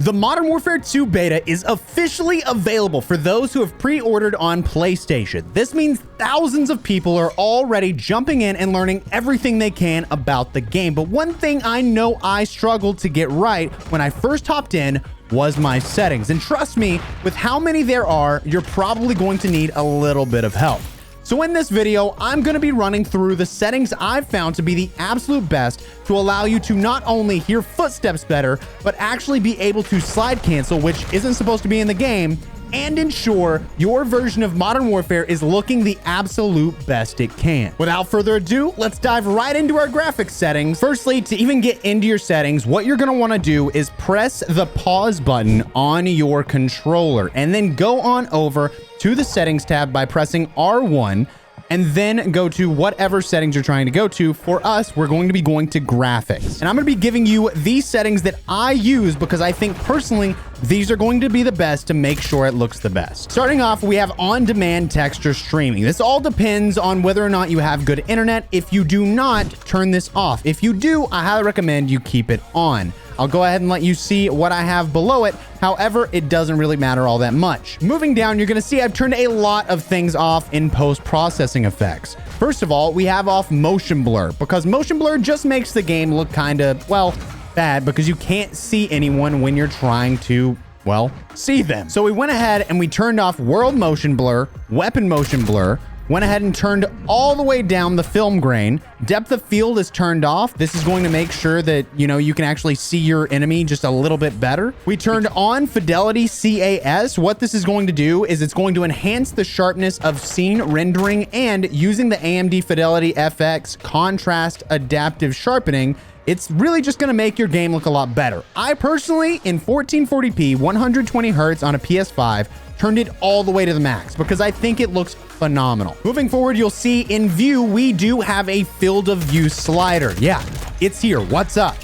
The Modern Warfare 2 beta is officially available for those who have pre-ordered on PlayStation. This means thousands of people are already jumping in and learning everything they can about the game. But one thing I know I struggled to get right when I first hopped in was my settings. And trust me, with how many there are, you're probably going to need a little bit of help. So in this video, I'm going to be running through the settings I've found to be the absolute best to allow you to not only hear footsteps better, but actually be able to slide cancel, which isn't supposed to be in the game, and ensure your version of Modern Warfare is looking the absolute best it can. Without further ado, let's dive right into our graphics settings. Firstly, to even get into your settings, what you're going to want to do is press the pause button on your controller and then go on over to the settings tab by pressing R1 and then go to whatever settings you're trying to go to. For us, we're going to be going to graphics. And I'm going to be giving you these settings that I use because I think personally, these are going to be the best to make sure it looks the best. Starting off, we have on-demand texture streaming. This all depends on whether or not you have good internet. If you do not, turn this off. If you do, I highly recommend you keep it on. I'll go ahead and let you see what I have below it. However, it doesn't really matter all that much. Moving down, you're going to see I've turned a lot of things off in post-processing effects. First of all, we have off motion blur because motion blur just makes the game look kind of, well, bad because you can't see anyone when you're trying to, well, see them. So we went ahead and we turned off world motion blur, weapon motion blur, went ahead and turned all the way down the film grain. Depth of field is turned off. This is going to make sure that, you can actually see your enemy just a little bit better. We turned on fidelity CAS. What this is going to do is it's going to enhance the sharpness of scene rendering, and using the AMD Fidelity FX contrast adaptive sharpening, it's really just going to make your game look a lot better. I personally, in 1440p, 120 hertz on a PS5, turned it all the way to the max because I think it looks phenomenal. Moving forward, you'll see in view, we do have a field of view slider. Yeah, it's here. What's up?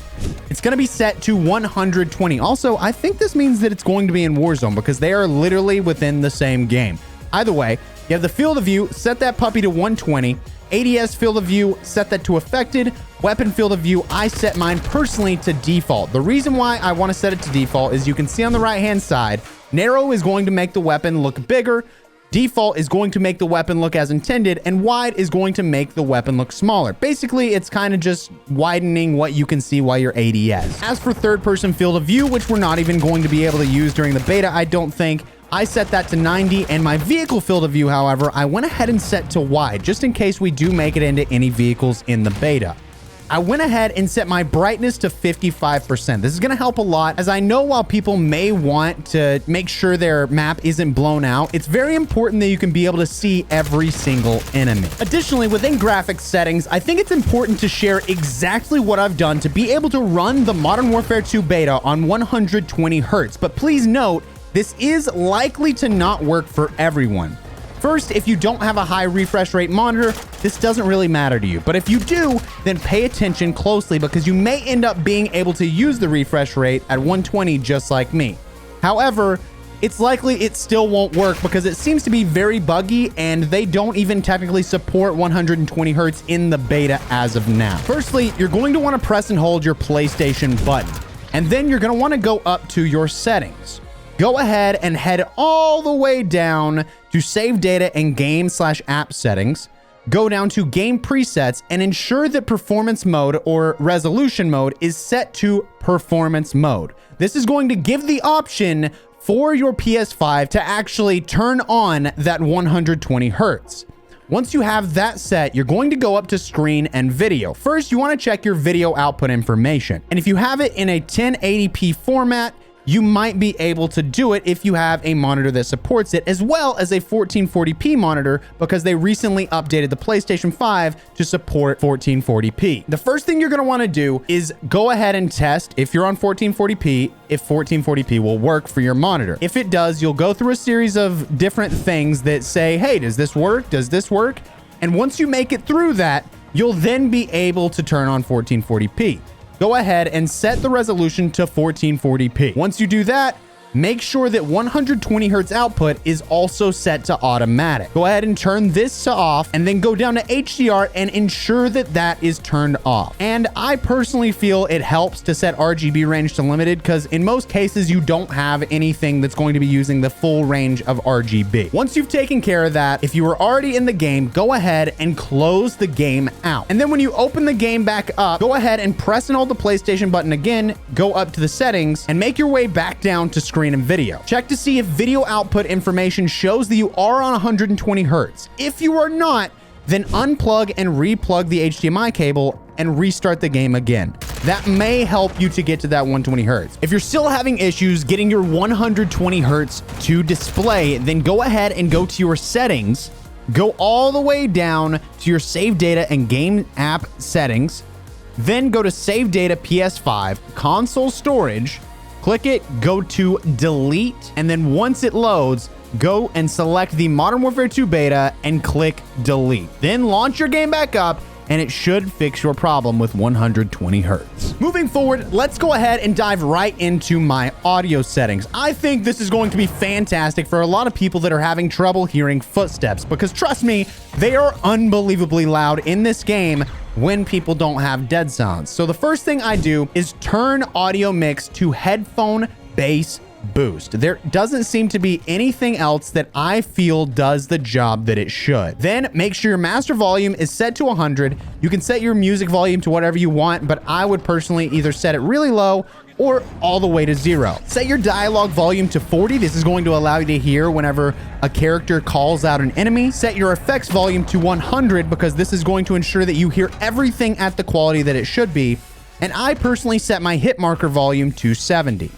It's going to be set to 120. Also, I think this means that it's going to be in Warzone because they are literally within the same game. Either way, you have the field of view, set that puppy to 120. ADS field of view, set that to affected. Weapon field of view, I set mine personally to default. The reason why I want to set it to default is you can see on the right-hand side, narrow is going to make the weapon look bigger. Default is going to make the weapon look as intended, and wide is going to make the weapon look smaller. Basically, it's kind of just widening what you can see while you're ADS. As for third-person field of view, which we're not even going to be able to use during the beta, I don't think, I set that to 90, and my vehicle field of view, however, I went ahead and set to wide, just in case we do make it into any vehicles in the beta. I went ahead and set my brightness to 55%. This is going to help a lot, as I know while people may want to make sure their map isn't blown out, it's very important that you can be able to see every single enemy. Additionally, within graphics settings, I think it's important to share exactly what I've done to be able to run the Modern Warfare 2 beta on 120 hertz. But please note, this is likely to not work for everyone. First, if you don't have a high refresh rate monitor, this doesn't really matter to you. But if you do, then pay attention closely because you may end up being able to use the refresh rate at 120 just like me. However, it's likely it still won't work because it seems to be very buggy and they don't even technically support 120 hertz in the beta as of now. Firstly, you're going to want to press and hold your PlayStation button, and then you're going to want to go up to your settings. Go ahead and head all the way down to save data and game/app settings. Go down to game presets and ensure that performance mode or resolution mode is set to performance mode. This is going to give the option for your PS5 to actually turn on that 120 hertz. Once you have that set, you're going to go up to screen and video. First, you want to check your video output information. And if you have it in a 1080p format, you might be able to do it if you have a monitor that supports it, as well as a 1440p monitor because they recently updated the PlayStation 5 to support 1440p. The first thing you're going to want to do is go ahead and test if you're on 1440p, if 1440p will work for your monitor. If it does, you'll go through a series of different things that say, hey, does this work? Does this work? And once you make it through that, you'll then be able to turn on 1440p. Go ahead and set the resolution to 1440p. Once you do that, make sure that 120 hertz output is also set to automatic. Go ahead and turn this to off, and then go down to HDR and ensure that that is turned off. And I personally feel it helps to set RGB range to limited, because in most cases you don't have anything that's going to be using the full range of RGB. Once you've taken care of that, if you were already in the game, go ahead and close the game out. And then when you open the game back up, go ahead and press and hold the PlayStation button again, go up to the settings, and make your way back down to screen and video. Check to see if video output information shows that you are on 120 hertz. If you are not, then unplug and replug the HDMI cable and restart the game again. That may help you to get to that 120 hertz. If you're still having issues getting your 120 hertz to display, then go ahead and go to your settings, go all the way down to your save data and game app settings, then go to save data PS5, console storage, click it, go to delete, and then once it loads, go and select the Modern Warfare 2 beta and click delete. Then launch your game back up, and it should fix your problem with 120 hertz. Moving forward, let's go ahead and dive right into my audio settings. I think this is going to be fantastic for a lot of people that are having trouble hearing footsteps, because trust me, they are unbelievably loud in this game when people don't have dead sounds. So the first thing I do is turn audio mix to headphone bass boost. There doesn't seem to be anything else that I feel does the job that it should. Then make sure your master volume is set to 100. You can set your music volume to whatever you want, but I would personally either set it really low or all the way to 0. Set your dialogue volume to 40. This is going to allow you to hear whenever a character calls out an enemy. Set your effects volume to 100 because this is going to ensure that you hear everything at the quality that it should be. And I personally set my hit marker volume to 70.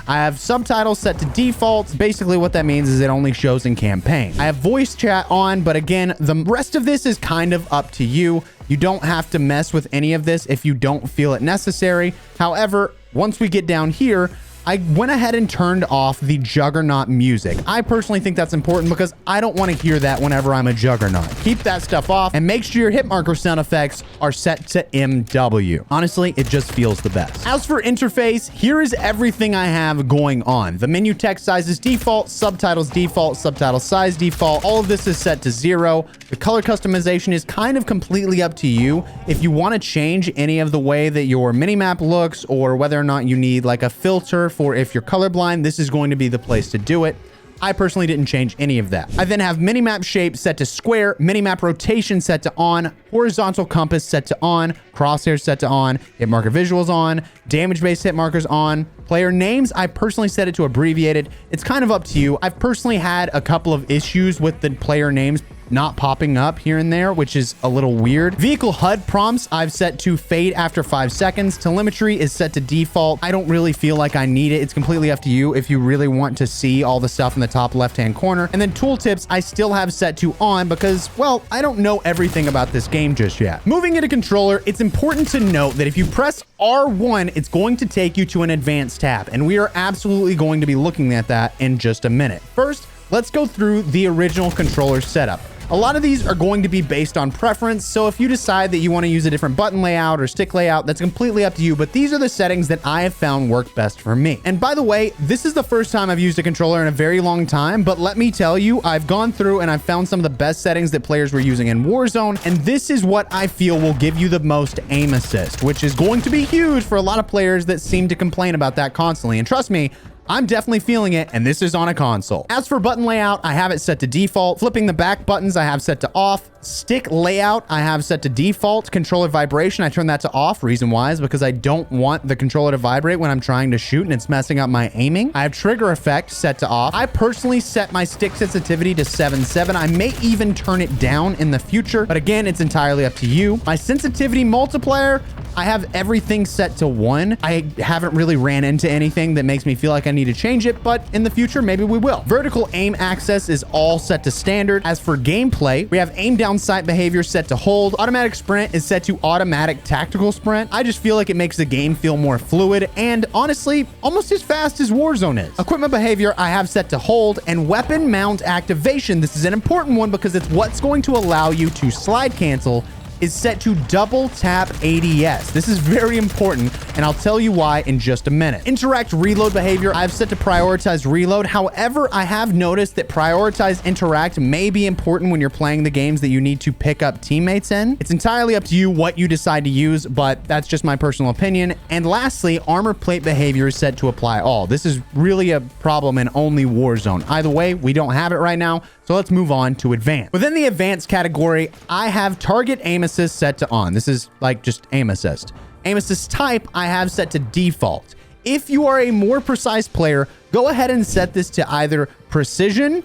I have subtitles set to default. Basically what that means is it only shows in campaign. I have voice chat on, but again, the rest of this is kind of up to you. You don't have to mess with any of this if you don't feel it necessary. However, once we get down here, I went ahead and turned off the Juggernaut music. I personally think that's important because I don't want to hear that whenever I'm a Juggernaut. Keep that stuff off and make sure your hit marker sound effects are set to MW. Honestly, it just feels the best. As for interface, here is everything I have going on. The menu text size is default, subtitles default, subtitle size default. All of this is set to 0. The color customization is kind of completely up to you. If you want to change any of the way that your minimap looks or whether or not you need like a filter for if you're colorblind, this is going to be the place to do it. I personally didn't change any of that. I then have minimap shape set to square, minimap rotation set to on, horizontal compass set to on, crosshairs set to on, hit marker visuals on, damage-based hit markers on. Player names, I personally set it to abbreviated. It's kind of up to you. I've personally had a couple of issues with the player names not popping up here and there, which is a little weird. Vehicle HUD prompts, I've set to fade after 5 seconds. Telemetry is set to default. I don't really feel like I need it. It's completely up to you if you really want to see all the stuff in the top left-hand corner. And then tooltips, I still have set to on because, well, I don't know everything about this game just yet. Moving into controller, it's important to note that if you press R1, it's going to take you to an advanced tab, and we are absolutely going to be looking at that in just a minute. First, let's go through the original controller setup. A lot of these are going to be based on preference, so if you decide that you want to use a different button layout or stick layout, that's completely up to you, but these are the settings that I have found work best for me. And by the way, this is the first time I've used a controller in a very long time, but let me tell you, I've gone through and I've found some of the best settings that players were using in Warzone, and this is what I feel will give you the most aim assist, which is going to be huge for a lot of players that seem to complain about that constantly. And trust me, I'm definitely feeling it, and this is on a console. As for button layout, I have it set to default. Flipping the back buttons, I have set to off. Stick layout, I have set to default. Controller vibration, I turn that to off. Reason why is because I don't want the controller to vibrate when I'm trying to shoot and it's messing up my aiming. I have trigger effect set to off. I personally set my stick sensitivity to 7.7. I may even turn it down in the future, but again, it's entirely up to you. My sensitivity multiplier, I have everything set to 1. I haven't really ran into anything that makes me feel like I need to change it, but in the future, maybe we will. Vertical aim access is all set to standard. As for gameplay, we have aim down sight behavior set to hold. Automatic sprint is set to automatic tactical sprint. I just feel like it makes the game feel more fluid and honestly, almost as fast as Warzone is. Equipment behavior, I have set to hold, and weapon mount activation. This is an important one because it's what's going to allow you to slide cancel is set to double tap ADS. This is very important, and I'll tell you why in just a minute. Interact reload behavior, I've set to prioritize reload. However, I have noticed that prioritize interact may be important when you're playing the games that you need to pick up teammates in. It's entirely up to you what you decide to use, but that's just my personal opinion. And lastly, armor plate behavior is set to apply all. This is really a problem in only Warzone. Either way, we don't have it right now, so let's move on to advanced. Within the advanced category, I have target aim assist set to on. This is like just aim assist. Aim assist type, I have set to default. If you are a more precise player, go ahead and set this to either precision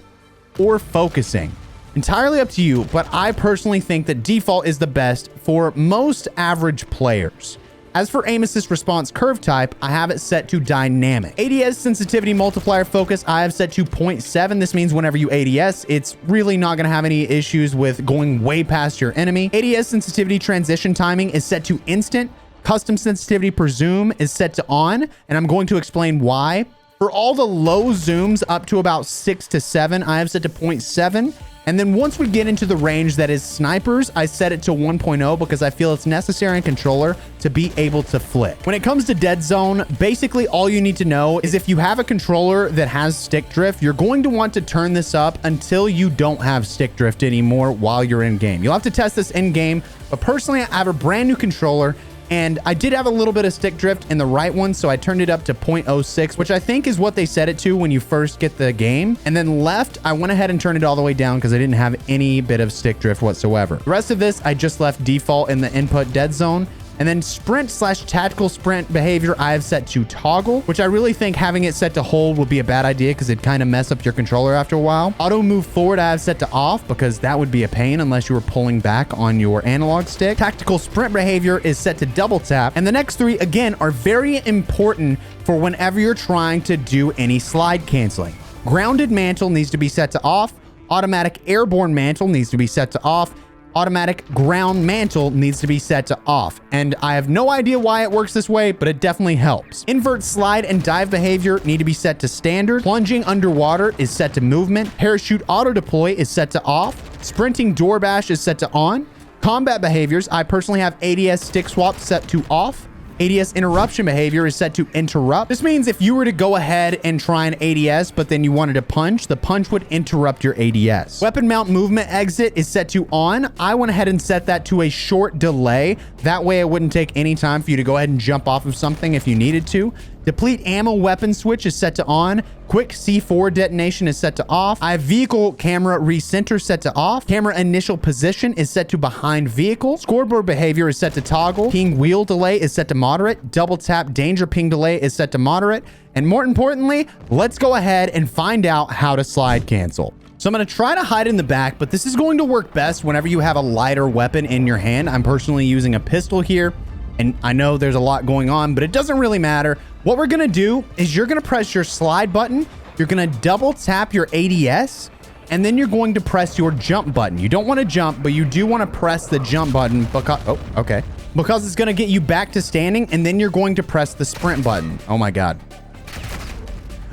or focusing. Entirely up to you, but I personally think that default is the best for most average players. As for aim assist response curve type, I have it set to dynamic. ADS sensitivity multiplier focus, I have set to 0.7. This means whenever you ADS, it's really not going to have any issues with going way past your enemy. ADS sensitivity transition timing is set to instant. Custom sensitivity per zoom is set to on, and I'm going to explain why. For all the low zooms up to about 6 to 7, I have set to 0.7. And then once we get into the range that is snipers, I set it to 1.0 because I feel it's necessary in controller to be able to flick. When it comes to dead zone, basically all you need to know is if you have a controller that has stick drift, you're going to want to turn this up until you don't have stick drift anymore while you're in game. You'll have to test this in game, but personally, I have a brand new controller and I did have a little bit of stick drift in the right one, so I turned it up to 0.06, which I think is what they set it to when you first get the game. And then left, I went ahead and turned it all the way down because I didn't have any bit of stick drift whatsoever. The rest of this, I just left default in the input dead zone. And then sprint/tactical sprint behavior, I have set to toggle, which I really think having it set to hold would be a bad idea because it'd kind of mess up your controller after a while. Auto move forward, I have set to off because that would be a pain unless you were pulling back on your analog stick. Tactical sprint behavior is set to double tap. And the next three, again, are very important for whenever you're trying to do any slide canceling. Grounded mantle needs to be set to off. Automatic airborne mantle needs to be set to off. Automatic ground mantle needs to be set to off. And I have no idea why it works this way, but it definitely helps. Invert slide and dive behavior need to be set to standard. Plunging underwater is set to movement. Parachute auto deploy is set to off. Sprinting door bash is set to on. Combat behaviors, I personally have ADS stick swap set to off. ADS interruption behavior is set to interrupt. This means if you were to go ahead and try an ADS, but then you wanted to punch, the punch would interrupt your ADS. Weapon mount movement exit is set to on. I went ahead and set that to a short delay. That way it wouldn't take any time for you to go ahead and jump off of something if you needed to. Deplete ammo weapon switch is set to on. Quick C4 detonation is set to off. I have vehicle camera recenter set to off. Camera initial position is set to behind vehicle. Scoreboard behavior is set to toggle. Ping wheel delay is set to moderate. Double tap danger ping delay is set to moderate. And more importantly, let's go ahead and find out how to slide cancel. So I'm going to try to hide in the back, but this is going to work best whenever you have a lighter weapon in your hand. I'm personally using a pistol here. And I know there's a lot going on, but it doesn't really matter. What we're going to do is you're going to press your slide button. You're going to double tap your ADS, and then you're going to press your jump button. You don't want to jump, but you do want to press the jump button because it's going to get you back to standing, and then you're going to press the sprint button. Oh my God.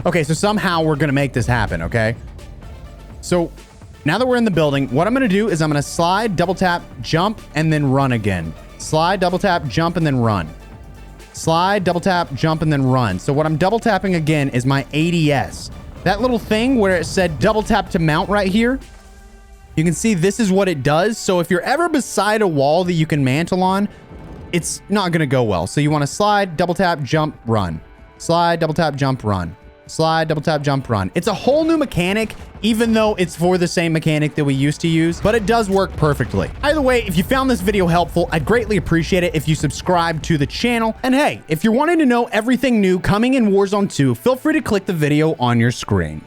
Okay, so somehow we're going to make this happen, okay? So now that we're in the building, what I'm going to do is I'm going to slide, double tap, jump, and then run again. Slide, double tap, jump, and then run. Slide, double tap, jump, and then run. So what I'm double tapping again is my ADS. That little thing where it said double tap to mount right here, you can see this is what it does. So if you're ever beside a wall that you can mantle on, it's not going to go well. So you want to slide, double tap, jump, run. Slide, double tap, jump, run. Slide, double tap, jump, run. It's a whole new mechanic, even though it's for the same mechanic that we used to use, but it does work perfectly. Either way, if you found this video helpful, I'd greatly appreciate it if you subscribe to the channel. And hey, if you're wanting to know everything new coming in Warzone 2, feel free to click the video on your screen.